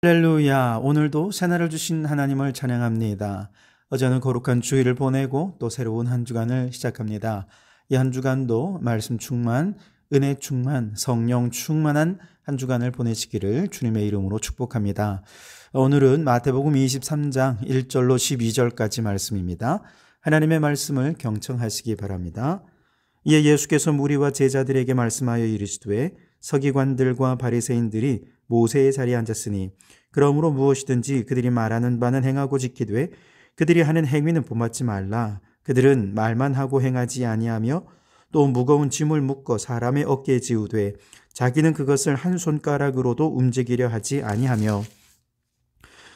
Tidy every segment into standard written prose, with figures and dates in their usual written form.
할렐루야. 오늘도 새날을 주신 하나님을 찬양합니다. 어제는 거룩한 주일을 보내고 또 새로운 한 주간을 시작합니다. 이 한 주간도 말씀 충만, 은혜 충만, 성령 충만한 한 주간을 보내시기를 주님의 이름으로 축복합니다. 오늘은 마태복음 23장 1절로 12절까지 말씀입니다. 하나님의 말씀을 경청하시기 바랍니다. 이에 예수께서 무리와 제자들에게 말씀하여 이르시되 서기관들과 바리새인들이 모세의 자리에 앉았으니 그러므로 무엇이든지 그들이 말하는 바는 행하고 지키되 그들이 하는 행위는 본받지 말라. 그들은 말만 하고 행하지 아니하며 또 무거운 짐을 묶어 사람의 어깨에 지우되 자기는 그것을 한 손가락으로도 움직이려 하지 아니하며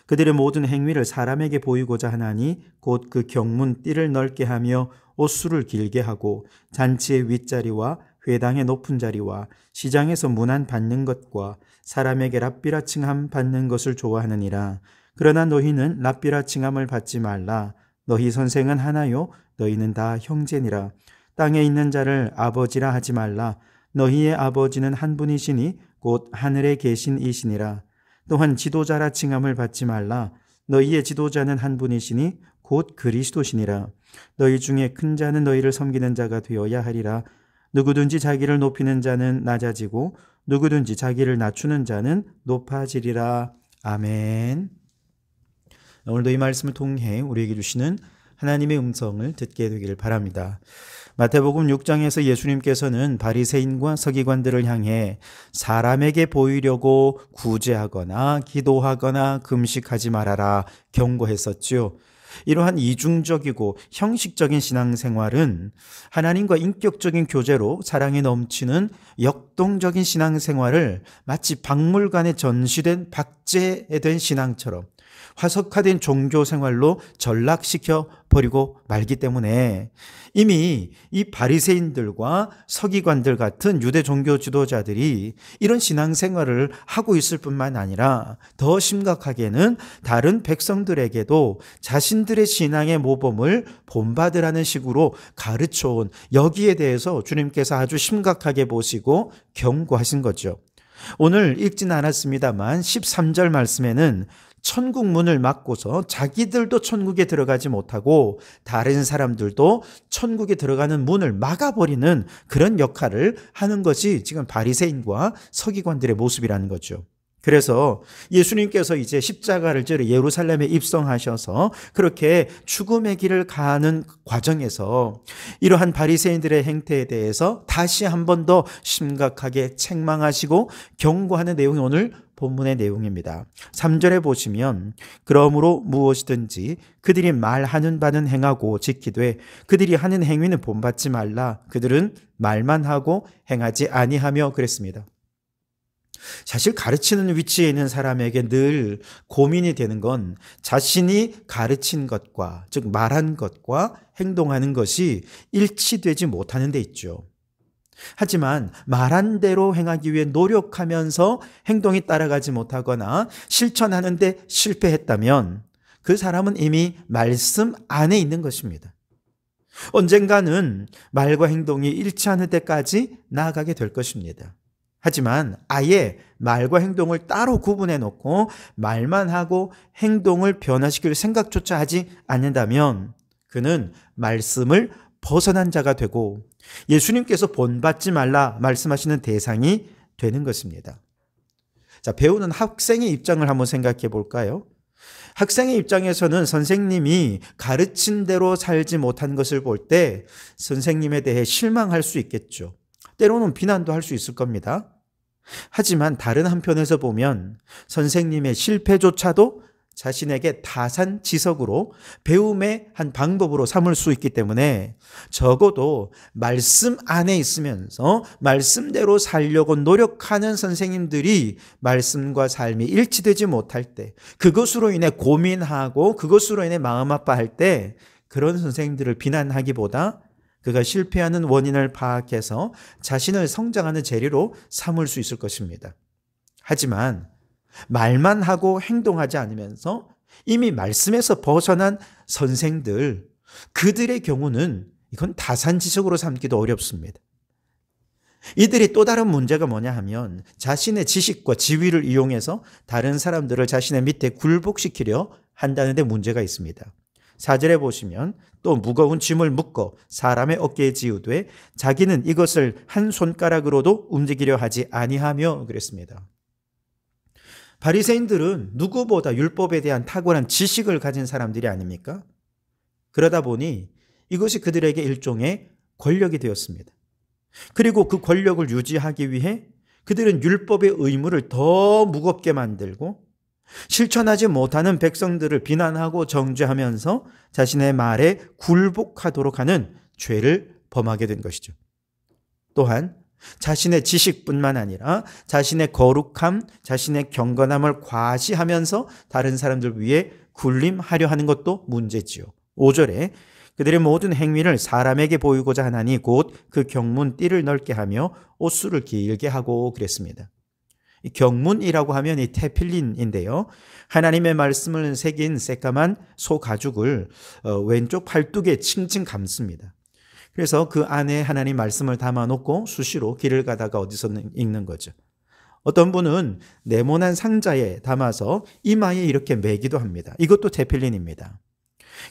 그들의 모든 행위를 사람에게 보이고자 하나니 곧 그 경문 띠를 넓게 하며 옷수를 길게 하고 잔치의 윗자리와 회당의 높은 자리와 시장에서 문안 받는 것과 사람에게 랍비라 칭함 받는 것을 좋아하느니라. 그러나 너희는 랍비라 칭함을 받지 말라. 너희 선생은 하나요 너희는 다 형제니라. 땅에 있는 자를 아버지라 하지 말라. 너희의 아버지는 한 분이시니 곧 하늘에 계신 이시니라. 또한 지도자라 칭함을 받지 말라. 너희의 지도자는 한 분이시니 곧 그리스도시니라. 너희 중에 큰 자는 너희를 섬기는 자가 되어야 하리라. 누구든지 자기를 높이는 자는 낮아지고 누구든지 자기를 낮추는 자는 높아지리라. 아멘. 오늘도 이 말씀을 통해 우리에게 주시는 하나님의 음성을 듣게 되기를 바랍니다. 마태복음 6장에서 예수님께서는 바리새인과 서기관들을 향해 사람에게 보이려고 구제하거나 기도하거나 금식하지 말아라 경고했었죠. 이러한 이중적이고 형식적인 신앙생활은 하나님과 인격적인 교제로 사랑이 넘치는 역동적인 신앙생활을 마치 박물관에 전시된 박제된 신앙처럼 화석화된 종교생활로 전락시켜 버리고 말기 때문에 이미 이 바리새인들과 서기관들 같은 유대 종교 지도자들이 이런 신앙생활을 하고 있을 뿐만 아니라 더 심각하게는 다른 백성들에게도 자신들의 신앙의 모범을 본받으라는 식으로 가르쳐온 여기에 대해서 주님께서 아주 심각하게 보시고 경고하신 거죠. 오늘 읽지는 않았습니다만 13절 말씀에는 천국 문을 막고서 자기들도 천국에 들어가지 못하고 다른 사람들도 천국에 들어가는 문을 막아버리는 그런 역할을 하는 것이 지금 바리새인과 서기관들의 모습이라는 거죠. 그래서 예수님께서 이제 십자가를 지러 예루살렘에 입성하셔서 그렇게 죽음의 길을 가는 과정에서 이러한 바리새인들의 행태에 대해서 다시 한 번 더 심각하게 책망하시고 경고하는 내용이 오늘 본문의 내용입니다. 3절에 보시면 그러므로 무엇이든지 그들이 말하는 바는 행하고 지키되 그들이 하는 행위는 본받지 말라. 그들은 말만 하고 행하지 아니하며 그랬습니다. 사실 가르치는 위치에 있는 사람에게 늘 고민이 되는 건 자신이 가르친 것과 즉 말한 것과 행동하는 것이 일치되지 못하는 데 있죠. 하지만 말한 대로 행하기 위해 노력하면서 행동이 따라가지 못하거나 실천하는 데 실패했다면 그 사람은 이미 말씀 안에 있는 것입니다. 언젠가는 말과 행동이 일치하는 데까지 나아가게 될 것입니다. 하지만 아예 말과 행동을 따로 구분해 놓고 말만 하고 행동을 변화시킬 생각조차 하지 않는다면 그는 말씀을 벗어난 자가 되고 예수님께서 본받지 말라 말씀하시는 대상이 되는 것입니다. 자, 배우는 학생의 입장을 한번 생각해 볼까요? 학생의 입장에서는 선생님이 가르친 대로 살지 못한 것을 볼 때 선생님에 대해 실망할 수 있겠죠. 때로는 비난도 할 수 있을 겁니다. 하지만 다른 한편에서 보면 선생님의 실패조차도 자신에게 타산지석으로 배움의 한 방법으로 삼을 수 있기 때문에 적어도 말씀 안에 있으면서 말씀대로 살려고 노력하는 선생님들이 말씀과 삶이 일치되지 못할 때 그것으로 인해 고민하고 그것으로 인해 마음 아파할 때 그런 선생님들을 비난하기보다 그가 실패하는 원인을 파악해서 자신을 성장하는 재료로 삼을 수 있을 것입니다. 하지만 말만 하고 행동하지 않으면서 이미 말씀에서 벗어난 선생들, 그들의 경우는 이건 타산지석으로 삼기도 어렵습니다. 이들이 또 다른 문제가 뭐냐 하면 자신의 지식과 지위를 이용해서 다른 사람들을 자신의 밑에 굴복시키려 한다는 데 문제가 있습니다. 4절에 보시면 또 무거운 짐을 묶어 사람의 어깨에 지우되 자기는 이것을 한 손가락으로도 움직이려 하지 아니하며 그랬습니다. 바리새인들은 누구보다 율법에 대한 탁월한 지식을 가진 사람들이 아닙니까? 그러다 보니 이것이 그들에게 일종의 권력이 되었습니다. 그리고 그 권력을 유지하기 위해 그들은 율법의 의무를 더 무겁게 만들고 실천하지 못하는 백성들을 비난하고 정죄하면서 자신의 말에 굴복하도록 하는 죄를 범하게 된 것이죠. 또한 자신의 지식뿐만 아니라 자신의 거룩함, 자신의 경건함을 과시하면서 다른 사람들 위해 군림하려 하는 것도 문제지요. 5절에 그들의 모든 행위를 사람에게 보이고자 하나니 곧 그 경문 띠를 넓게 하며 옷수를 길게 하고 그랬습니다. 이 경문이라고 하면 이 테필린인데요. 하나님의 말씀을 새긴 새까만 소 가죽을 왼쪽 팔뚝에 칭칭 감습니다. 그래서 그 안에 하나님 말씀을 담아놓고 수시로 길을 가다가 어디서 읽는 거죠. 어떤 분은 네모난 상자에 담아서 이마에 이렇게 매기도 합니다. 이것도 테필린입니다.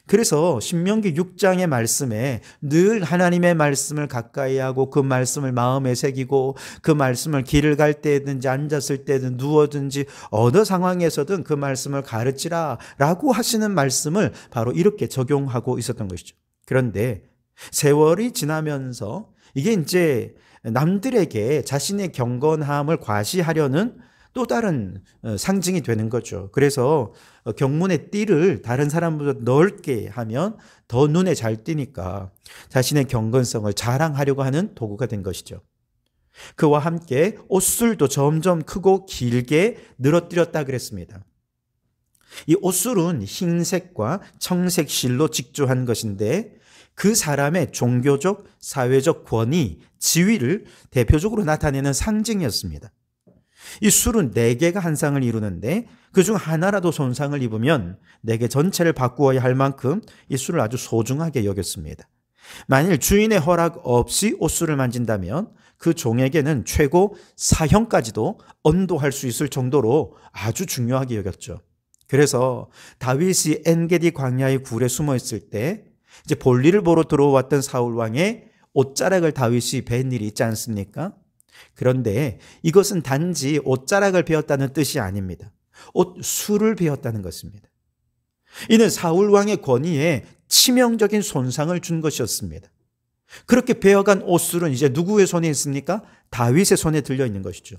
그래서 신명기 6장의 말씀에 늘 하나님의 말씀을 가까이 하고 그 말씀을 마음에 새기고 그 말씀을 길을 갈 때든지 앉았을 때든 누워든지 어느 상황에서든 그 말씀을 가르치라 라고 하시는 말씀을 바로 이렇게 적용하고 있었던 것이죠. 그런데 세월이 지나면서 이게 이제 남들에게 자신의 경건함을 과시하려는 또 다른 상징이 되는 거죠. 그래서 경문의 띠를 다른 사람보다 넓게 하면 더 눈에 잘 띄니까 자신의 경건성을 자랑하려고 하는 도구가 된 것이죠. 그와 함께 옷술도 점점 크고 길게 늘어뜨렸다 그랬습니다. 이 옷술은 흰색과 청색 실로 직조한 것인데 그 사람의 종교적, 사회적 권위, 지위를 대표적으로 나타내는 상징이었습니다. 이 술은 4개가 한 쌍을 이루는데 그중 하나라도 손상을 입으면 4개 전체를 바꾸어야 할 만큼 이 술을 아주 소중하게 여겼습니다. 만일 주인의 허락 없이 옷술을 만진다면 그 종에게는 최고 사형까지도 언도할 수 있을 정도로 아주 중요하게 여겼죠. 그래서 다윗이 엔게디 광야의 굴에 숨어 있을 때 이제 볼일을 보러 들어왔던 사울 왕의 옷자락을 다윗이 벤 일이 있지 않습니까? 그런데 이것은 단지 옷자락을 베었다는 뜻이 아닙니다. 옷술을 베었다는 것입니다. 이는 사울 왕의 권위에 치명적인 손상을 준 것이었습니다. 그렇게 베어간 옷술은 이제 누구의 손에 있습니까? 다윗의 손에 들려 있는 것이죠.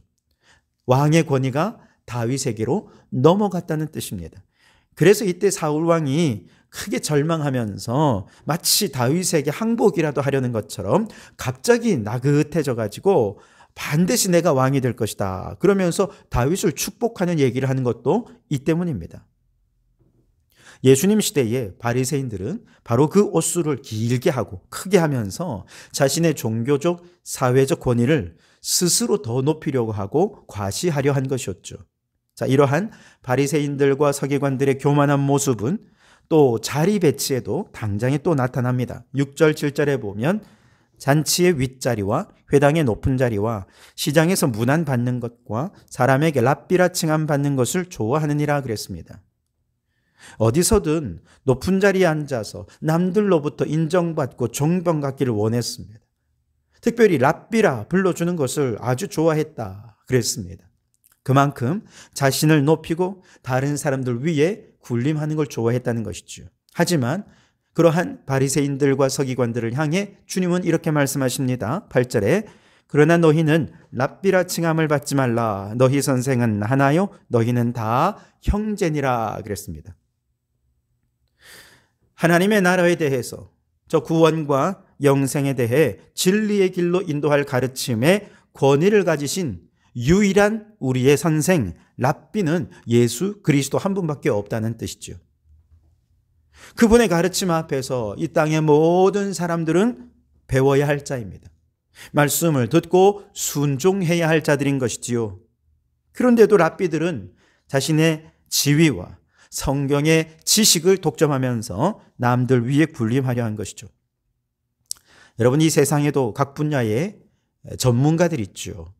왕의 권위가 다윗에게로 넘어갔다는 뜻입니다. 그래서 이때 사울 왕이 크게 절망하면서 마치 다윗에게 항복이라도 하려는 것처럼 갑자기 나긋해져 가지고 반드시 내가 왕이 될 것이다. 그러면서 다윗을 축복하는 얘기를 하는 것도 이 때문입니다. 예수님 시대에 바리새인들은 바로 그 옷술을 길게 하고 크게 하면서 자신의 종교적, 사회적 권위를 스스로 더 높이려고 하고 과시하려 한 것이었죠. 자, 이러한 바리새인들과 서기관들의 교만한 모습은 또 자리 배치에도 당장에 또 나타납니다. 6절, 7절에 보면 잔치의 윗자리와 회당의 높은 자리와 시장에서 문안 받는 것과 사람에게 랍비라 칭함 받는 것을 좋아하느니라 그랬습니다. 어디서든 높은 자리에 앉아서 남들로부터 인정받고 존경받기를 원했습니다. 특별히 랍비라 불러주는 것을 아주 좋아했다 그랬습니다. 그만큼 자신을 높이고 다른 사람들 위에 군림하는 걸 좋아했다는 것이죠. 하지만 그러한 바리새인들과 서기관들을 향해 주님은 이렇게 말씀하십니다. 8절에 그러나 너희는 랍비라 칭함을 받지 말라. 너희 선생은 하나요? 너희는 다 형제니라 그랬습니다. 하나님의 나라에 대해서 저 구원과 영생에 대해 진리의 길로 인도할 가르침에 권위를 가지신 유일한 우리의 선생 랍비는 예수 그리스도 한 분밖에 없다는 뜻이죠. 그분의 가르침 앞에서 이 땅의 모든 사람들은 배워야 할 자입니다. 말씀을 듣고 순종해야 할 자들인 것이지요. 그런데도 랍비들은 자신의 지위와 성경의 지식을 독점하면서 남들 위에 군림하려 한 것이죠. 여러분, 이 세상에도 각 분야에 전문가들 있죠.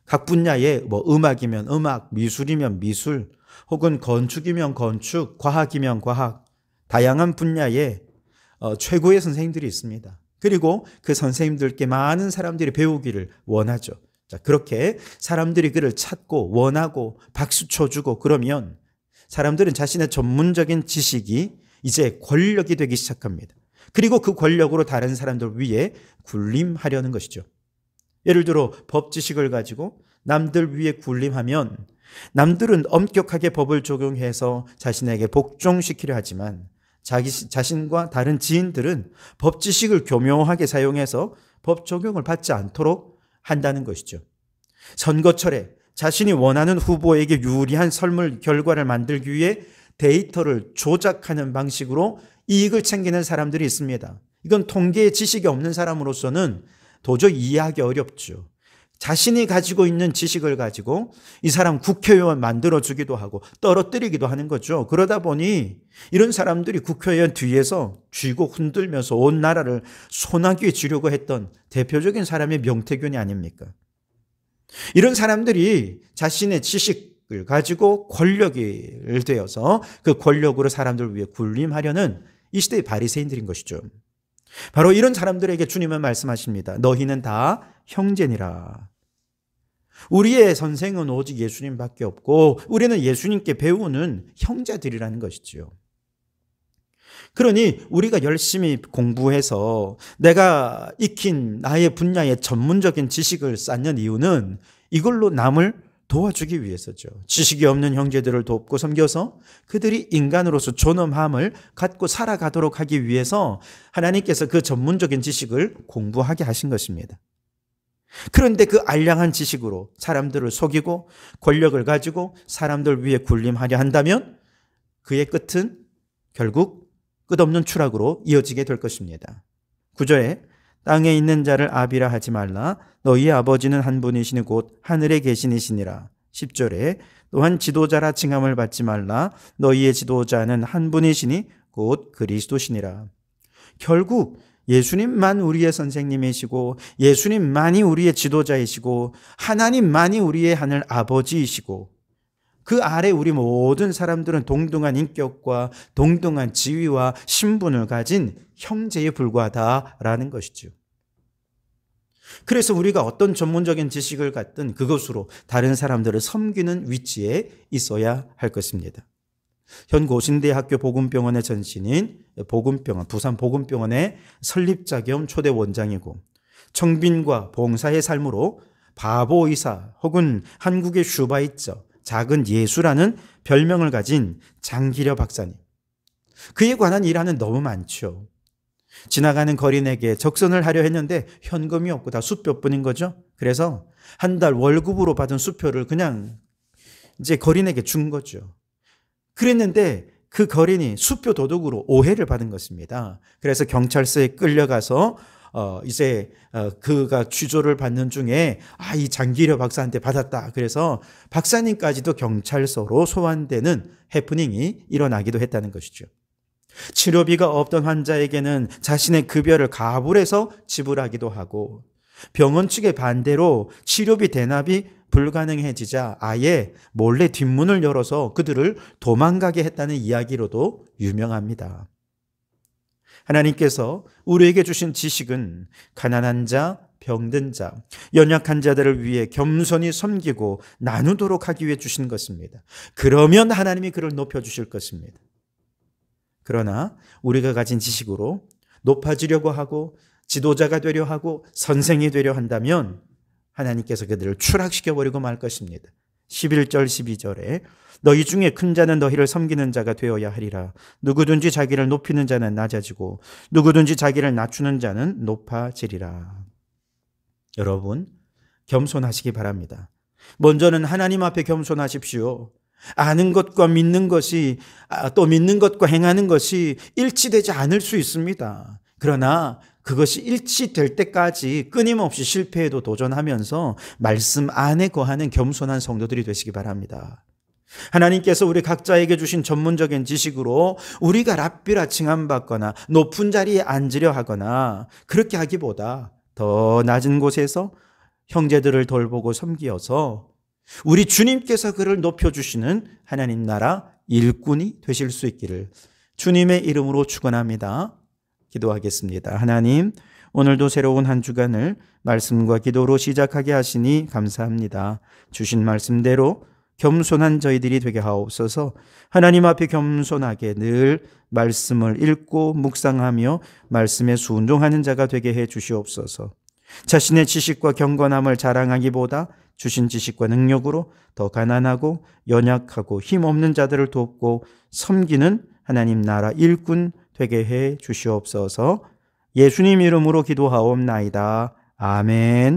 각 분야에 뭐 음악이면 음악, 미술이면 미술, 혹은 건축이면 건축, 과학이면 과학, 다양한 분야에 최고의 선생님들이 있습니다. 그리고 그 선생님들께 많은 사람들이 배우기를 원하죠. 자, 그렇게 사람들이 그를 찾고 원하고 박수 쳐주고 그러면 사람들은 자신의 전문적인 지식이 이제 권력이 되기 시작합니다. 그리고 그 권력으로 다른 사람들 위에 군림하려는 것이죠. 예를 들어 법 지식을 가지고 남들 위에 군림하면 남들은 엄격하게 법을 적용해서 자신에게 복종시키려 하지만 자신과 다른 지인들은 법 지식을 교묘하게 사용해서 법 적용을 받지 않도록 한다는 것이죠. 선거철에 자신이 원하는 후보에게 유리한 설문 결과를 만들기 위해 데이터를 조작하는 방식으로 이익을 챙기는 사람들이 있습니다. 이건 통계의 지식이 없는 사람으로서는 도저히 이해하기 어렵죠. 자신이 가지고 있는 지식을 가지고 이 사람 국회의원 만들어주기도 하고 떨어뜨리기도 하는 거죠. 그러다 보니 이런 사람들이 국회의원 뒤에서 쥐고 흔들면서 온 나라를 소나기에 쥐려고 했던 대표적인 사람이 명태균이 아닙니까? 이런 사람들이 자신의 지식을 가지고 권력이 되어서 그 권력으로 사람들을 위해 군림하려는 이 시대의 바리새인들인 것이죠. 바로 이런 사람들에게 주님은 말씀하십니다. 너희는 다 형제니라. 우리의 선생은 오직 예수님밖에 없고 우리는 예수님께 배우는 형제들이라는 것이지요. 그러니 우리가 열심히 공부해서 내가 익힌 나의 분야의 전문적인 지식을 쌓는 이유는 이걸로 남을 도와주기 위해서죠. 지식이 없는 형제들을 돕고 섬겨서 그들이 인간으로서 존엄함을 갖고 살아가도록 하기 위해서 하나님께서 그 전문적인 지식을 공부하게 하신 것입니다. 그런데 그 알량한 지식으로 사람들을 속이고 권력을 가지고 사람들 위에 군림하려 한다면 그의 끝은 결국 끝없는 추락으로 이어지게 될 것입니다. 9절에 땅에 있는 자를 아비라 하지 말라. 너희 아버지는 한 분이시니 곧 하늘에 계시니시니라. 10절에 또한 지도자라 칭함을 받지 말라. 너희의 지도자는 한 분이시니 곧 그리스도시니라. 결국 예수님만 우리의 선생님이시고 예수님만이 우리의 지도자이시고 하나님만이 우리의 하늘 아버지이시고 그 아래 우리 모든 사람들은 동등한 인격과 동등한 지위와 신분을 가진 형제에 불과하다라는 것이죠. 그래서 우리가 어떤 전문적인 지식을 갖든 그것으로 다른 사람들을 섬기는 위치에 있어야 할 것입니다. 현 고신대학교 복음병원의 전신인 복음병원, 부산 복음병원의 설립자 겸 초대 원장이고 청빈과 봉사의 삶으로 바보의사 혹은 한국의 슈바이처, 작은 예수라는 별명을 가진 장기려 박사님. 그에 관한 일화는 너무 많죠. 지나가는 거린에게 적선을 하려 했는데 현금이 없고 다 수표뿐인 거죠. 그래서 한 달 월급으로 받은 수표를 그냥 이제 거린에게 준 거죠. 그랬는데 그 거린이 수표 도둑으로 오해를 받은 것입니다. 그래서 경찰서에 끌려가서 그가 취조를 받는 중에 이 장기려 박사한테 받았다. 그래서 박사님까지도 경찰서로 소환되는 해프닝이 일어나기도 했다는 것이죠. 치료비가 없던 환자에게는 자신의 급여를 가불해서 지불하기도 하고 병원 측의 반대로 치료비 대납이 불가능해지자 아예 몰래 뒷문을 열어서 그들을 도망가게 했다는 이야기로도 유명합니다. 하나님께서 우리에게 주신 지식은 가난한 자, 병든 자, 연약한 자들을 위해 겸손히 섬기고 나누도록 하기 위해 주신 것입니다. 그러면 하나님이 그를 높여주실 것입니다. 그러나 우리가 가진 지식으로 높아지려고 하고 지도자가 되려 하고 선생이 되려 한다면 하나님께서 그들을 추락시켜버리고 말 것입니다. 11절 12절에 너희 중에 큰 자는 너희를 섬기는 자가 되어야 하리라. 누구든지 자기를 높이는 자는 낮아지고 누구든지 자기를 낮추는 자는 높아지리라. 여러분 겸손하시기 바랍니다. 먼저는 하나님 앞에 겸손하십시오. 아는 것과 믿는 것이 또 믿는 것과 행하는 것이 일치되지 않을 수 있습니다. 그러나 그것이 일치될 때까지 끊임없이 실패에도 도전하면서 말씀 안에 거하는 겸손한 성도들이 되시기 바랍니다. 하나님께서 우리 각자에게 주신 전문적인 지식으로 우리가 랍비라 칭함받거나 높은 자리에 앉으려 하거나 그렇게 하기보다 더 낮은 곳에서 형제들을 돌보고 섬기어서 우리 주님께서 그를 높여주시는 하나님 나라 일꾼이 되실 수 있기를 주님의 이름으로 축원합니다. 기도하겠습니다. 하나님, 오늘도 새로운 한 주간을 말씀과 기도로 시작하게 하시니 감사합니다. 주신 말씀대로 겸손한 저희들이 되게 하옵소서. 하나님 앞에 겸손하게 늘 말씀을 읽고 묵상하며 말씀에 순종하는 자가 되게 해 주시옵소서. 자신의 지식과 경건함을 자랑하기보다 주신 지식과 능력으로 더 가난하고 연약하고 힘없는 자들을 돕고 섬기는 하나님 나라 일꾼 되게 해 주시옵소서. 예수님 이름으로 기도하옵나이다. 아멘.